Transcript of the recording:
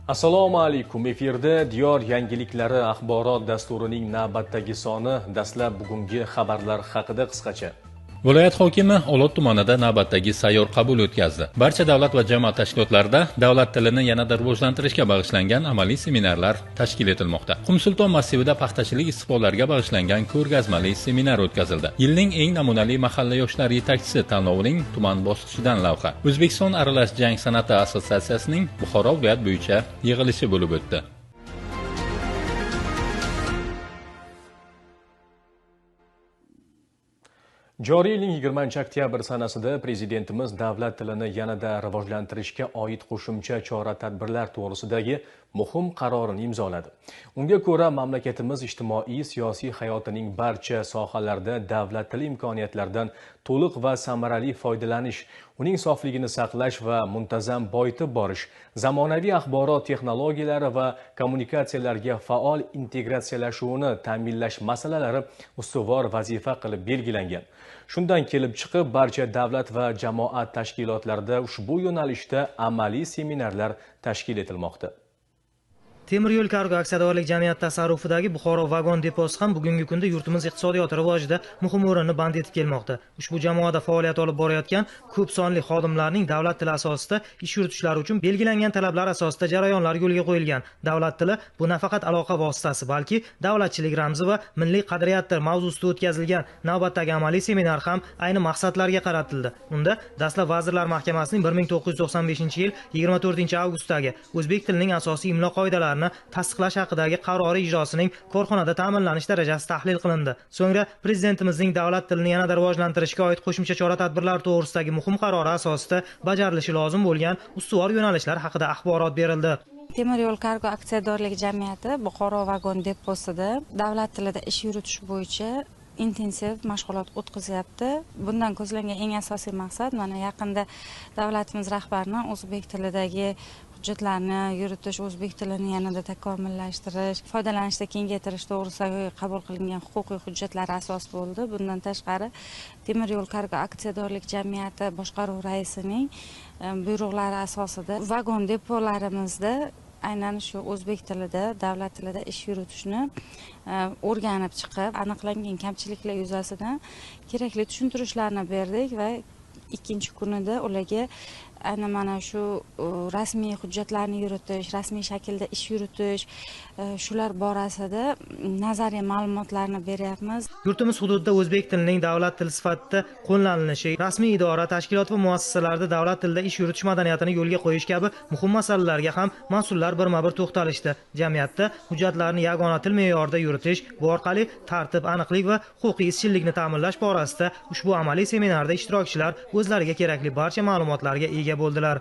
Assalomu alaykum. Efirda Diyor yangiliklari axborot dasturining navbatdagi soni. Dastlab bugungi xabarlar haqida qisqacha. Viloyat hokimi Olot tumanida navbatdagi sayyor qabul o'tkazdi. Barcha davlat va jamoat tashkilotlarida davlat tilini yanada rivojlantirishga bag'ishlangan amaliy seminarlar tashkil etilmoqda. Qumsulton massivida paxtachilik istiqbollariga bag'ishlangan ko'rgazmali seminar o'tkazildi. Yilning eng namunali mahalla yoshlar yetakchisi tanlovining tuman bosqichidan lavha. O'zbekiston aralash jang san'ati assotsiatsiyasining Buxoro viloyat bo'yicha yig'ilishi bo'lib o'tdi. Joriy yilning 20-oktyabr sanasida Prezidentimiz davlat tilini yanada rivojlantirishga oid qo'shimcha chora-tadbirlar to'g'risidagi muhim qarorini imzoladi. Unga ko'ra, mamlakatimiz ijtimoiy siyosiy hayotining barcha sohalarida davlat tili imkoniyatlaridan to'liq va samarali foydalanish, uning sofligini saqlash va muntazam boyitib borish, zamonaviy axborot texnologiyalari va kommunikatsiyalarga faol integratsiyalashuvini ta'minlash masalalari ustuvor vazifa qilib belgilangan. Shundan kelib chiqib, barcha davlat va jamoat tashkilotlarida ushbu yo'nalishda amaliy seminarlar tashkil etilmoqda. Temir yo'l kargo aksiyadorlik jamiyati tasarrufidagi Buxoro vagon deposi ham bugungi kunda yurtimiz iqtisodiyoti rivojida muhim o'rinni band etib kelmoqda. Ushbu jamoada faoliyat olib borayotgan ko'p sonli xodimlarning davlat tili asosida ish yuritishlari uchun belgilangan talablar asosida jarayonlar yo'lga qo'yilgan. Davlat tili bu nafaqat aloqa vositasi, balki davlatchilik ramzi va milliy qadriyatdir mavzusida o'tkazilgan navbatdagi amaliy seminar ham ayni maqsadlarga qaratildi. Unda dastlab Vazirlar Mahkamasining 1995-yil 24-avgustdagi o'zbek tilining asosiy imlo qoidalari tasdiqlash haqidagi qarori ijrosining korxonada ta'minlanish darajasi tahlil qilindi. So'ngra Prezidentimizning davlat tilini yanada rivojlantirishga oid qo'shimcha chora-tadbirlar to'g'risidagi muhim qarori asosida bajarilishi lozim bo'lgan ustuvor yo'nalishlar haqida axborot berildi. Temir yo'l kargo aksiyadorlik jamiyati Buxoro vagon deposida davlat tilida ish yuritish bo'yicha intensiv mashg'ulot o'tkazyapti. Bundan ko'zlangan eng asosiy maqsad mana yaqinda davlatimiz rahbarining o'zbek tilidagi hujjatlarni yuritish, o'zbek tilini yanada takomillashtirish, foydalanishda kengaytirish to'g'risida qabul qilingan huquqiy hujjatlar asos bo'ldi. Bundan tashqari Temir yo'l kargo aksiyadorlik jamiyati boshqaruv raisining buyruqlari asosida vagon depolarimizda aynan shu o'zbek tilida, davlat tilida ish yuritishni o'rganib chiqib, aniqlangan kamchiliklar yuzasidan kerakli tushuntirishlarni berdik va ikkinchi kunida ularga aynan mana shu rasmiy hujjatlarni yuritish, rasmiy shaklda ish yuritish, shular borasida nazariy ma'lumotlarni beryapmiz. Yurtimiz hududida o'zbek tilining davlat tili sifatida qo'llanilishi, rasmiy idora, tashkilot va muassasalarda davlat tilida ish yuritish madaniyatini yo'lga qo'yish kabi muhim masalalarga ham mas'ullar birma-bir to'xtalishdi. Jamiyatda hujjatlarni yagona til me'yorida yuritish, bu orqali tartib, aniqlik va huquqiy izchillikni ta'minlash borasida ushbu amaliy seminarda ishtirokchilar o'zlariga kerakli barcha ma'lumotlarga ega bo'ldilar.